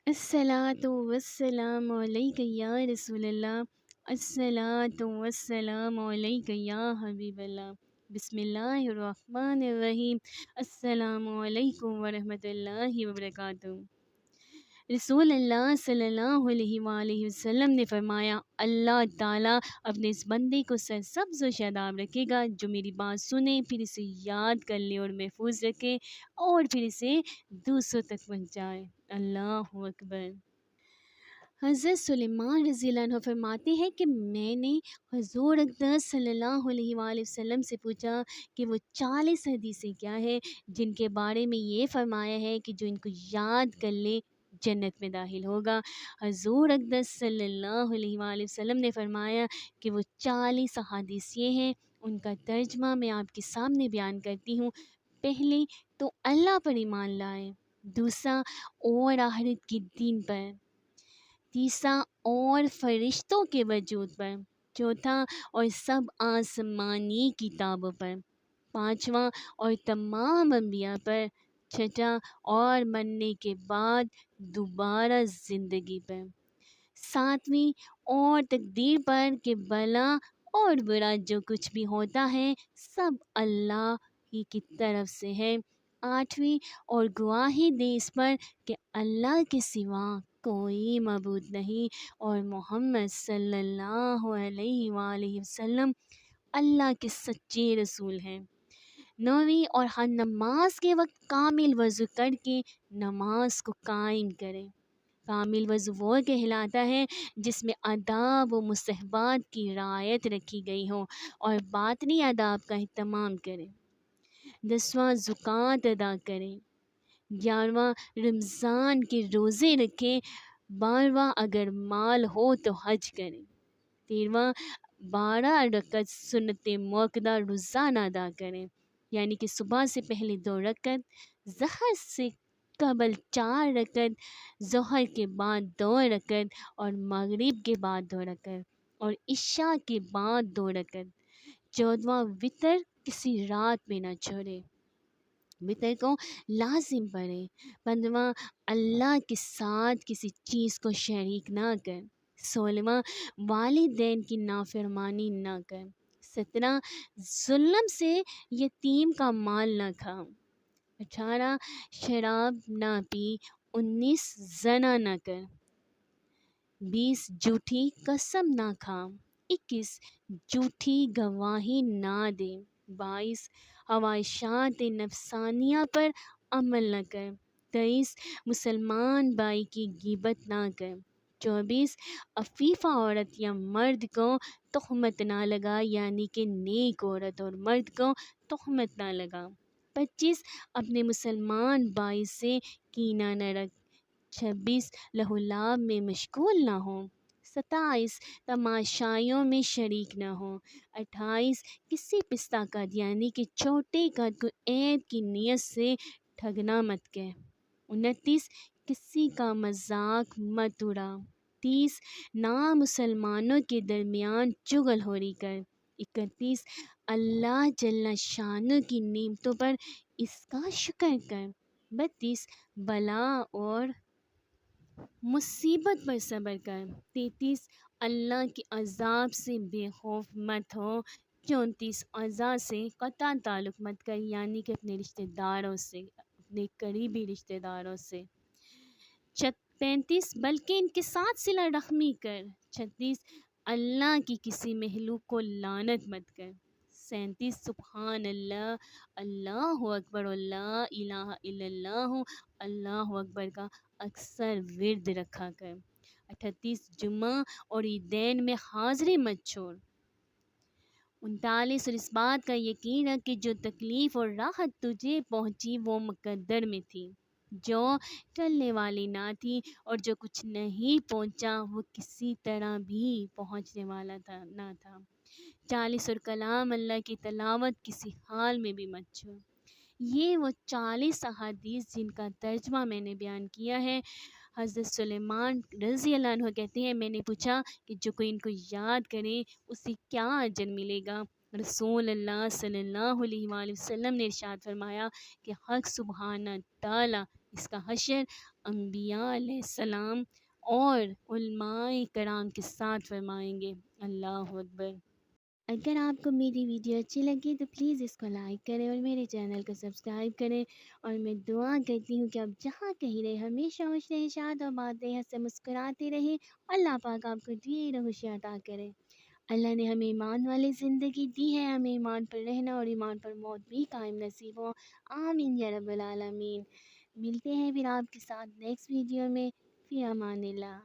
الصلاۃ والسلام علیک یا رسول اللہ، الصلاۃ والسلام علیک یا حبیب اللہ۔ بسم اللہ الرحمن الرحیم۔ السلام علیکم ورحمۃ اللہ وبرکاتہ۔ رسول اللہ صلی اللہ علیہ وآلہ وسلم نے فرمایا، اللہ تعالیٰ اپنے اس بندے کو سرسبز و شاداب رکھے گا جو میری بات سنے، پھر اسے یاد کر لے اور محفوظ رکھے، اور پھر اسے دوسروں تک پہنچائے۔ اللہ اکبر۔ حضرت سلیمان رضی اللہ عنہ فرماتے ہیں کہ میں نے حضور اقدس صلی اللہ علیہ وآلہ وسلم سے پوچھا کہ وہ 40 حدیثیں کیا ہے جن کے بارے میں یہ فرمایا ہے کہ جو ان کو یاد کر لے جنت میں داخل ہوگا۔ حضور اقدس صلی اللہ علیہ وآلہ وسلم نے فرمایا کہ وہ 40 احادیث یہ ہیں، ان کا ترجمہ میں آپ کے سامنے بیان کرتی ہوں۔ پہلے تو اللہ پر ایمان لائیں، دوسرا اور آخرت کے دین پر، تیسرا اور فرشتوں کے وجود پر، چوتھا اور سب آسمانی کتابوں پر، پانچواں اور تمام انبیاء پر، چھٹا اور مرنے کے بعد دوبارہ زندگی پر، ساتویں اور تقدیر پر کہ بھلا اور برا جو کچھ بھی ہوتا ہے سب اللہ ہی کی طرف سے ہے، آٹھویں اور گواہی دے اس پر کہ اللہ کے سوا کوئی معبود نہیں اور محمد صلی اللہ علیہ وآلہ وسلم اللہ کے سچے رسول ہیں۔ نویں اور ہر نماز کے وقت کامل وضو کر کے نماز کو قائم کریں۔ کامل وضو وہ کہلاتا ہے جس میں آداب و مستحبات کی رعایت رکھی گئی ہو اور باطنی آداب کا اہتمام کریں۔ 10واں زکوٰۃ ادا کریں۔ 11واں رمضان کے روزے رکھیں۔ 12واں اگر مال ہو تو حج کریں۔ 13واں 12 رکعت سنت موقدہ روزانہ ادا کریں، یعنی کہ صبح سے پہلے 2 رکعت، ظہر سے قبل 4 رکعت، ظہر کے بعد 2 رکعت اور مغرب کے بعد 2 رکعت اور عشاء کے بعد 2 رکعت۔ 14واں وطر کسی رات میں نہ چھوڑے، وطر کو لازم پڑھے۔ 15واں اللہ کے ساتھ کسی چیز کو شریک نہ کر۔ 16واں والدین کی نافرمانی نہ کر۔ 17 ظلم سے یتیم کا مال نہ کھا۔ 18 شراب نہ پی۔ 19 زنا نہ کر۔ 20 جھوٹی قسم نہ کھا۔ 21 جھوٹی گواہی نہ دے۔ 22 خواہشات نفسانیہ پر عمل نہ کر۔ 23 مسلمان بھائی کی غیبت نہ کر۔ 24 عفیفہ عورت یا مرد کو تہمت نہ لگا، یعنی کہ نیک عورت اور مرد کو تہمت نہ لگا۔ 25 اپنے مسلمان بھائی سے کینہ نہ رکھ۔ 26 لہو و لعب میں مشغول نہ ہو۔ 27 تماشائیوں میں شریک نہ ہو۔ 28 کسی پستہ قد یعنی کہ چھوٹے قد کو عیب کی نیت سے ٹھگنا مت کہہ۔ 29 کسی کا مذاق مت اڑا۔ 30 نامسلمانوں کے درمیان چغل خوری کر۔ 31 اللہ جل شانہ کی نعمتوں پر اس کا شکر کر۔ 32 بلا اور مصیبت پر صبر کر۔ 33 اللہ کے عذاب سے بے خوف مت ہو۔ 34 اعضاء سے قطع تعلق مت کر، یعنی کہ اپنے رشتہ داروں سے، اپنے قریبی رشتہ داروں سے۔ 35 بلکہ ان کے ساتھ صلہ رحمی کر۔ 36 اللہ کی کسی مخلوق کو لعنت مت کر۔ 37 سبحان اللہ، اللہ اکبر، لا الہ الا اللہ، اللہ اکبر کا اکثر ورد رکھا کر۔ 38 جمعہ اور عیدین میں حاضری مت چھوڑ۔ 39 اور اس بات کا یقین ہے کہ جو تکلیف اور راحت تجھے پہنچی وہ مقدر میں تھی، جو ٹلنے والی نہ تھی، اور جو کچھ نہیں پہنچا وہ کسی طرح بھی پہنچنے والا نہ تھا۔ 40 اور کلام اللہ کی تلاوت کسی حال میں بھی مت چھوڑ۔ یہ وہ 40 احادیث جن کا ترجمہ میں نے بیان کیا ہے۔ حضرت سلیمان رضی اللہ عنہ کہتے ہیں، میں نے پوچھا کہ جو کوئی ان کو یاد کرے اسے کیا اجر ملے گا؟ رسول اللہ صلی اللہ علیہ وآلہ وسلم نے ارشاد فرمایا کہ حق سبحانہ تعالیٰ اس کا حشر انبیاء علیہ السلام اور علماء کرام کے ساتھ فرمائیں گے۔ اللہ اکبر۔ اگر آپ کو میری ویڈیو اچھی لگی تو پلیز اس کو لائک کریں اور میرے چینل کو سبسکرائب کریں، اور میں دعا کرتی ہوں کہ آپ جہاں کہیں رہیں ہمیشہ خوش رہیں، شاد و باد رہیں، ہنستے مسکراتے رہیں، اللہ پاک آپ کو ڈھیر خوشی عطا کرے۔ اللہ نے ہمیں ایمان والی زندگی دی ہے، ہمیں ایمان پر رہنا اور ایمان پر موت بھی قائم نصیب ہو، آمین یا رب العالمین۔ ملتے ہیں پھر آپ کے ساتھ نیکسٹ ویڈیو میں، فی امان اللہ۔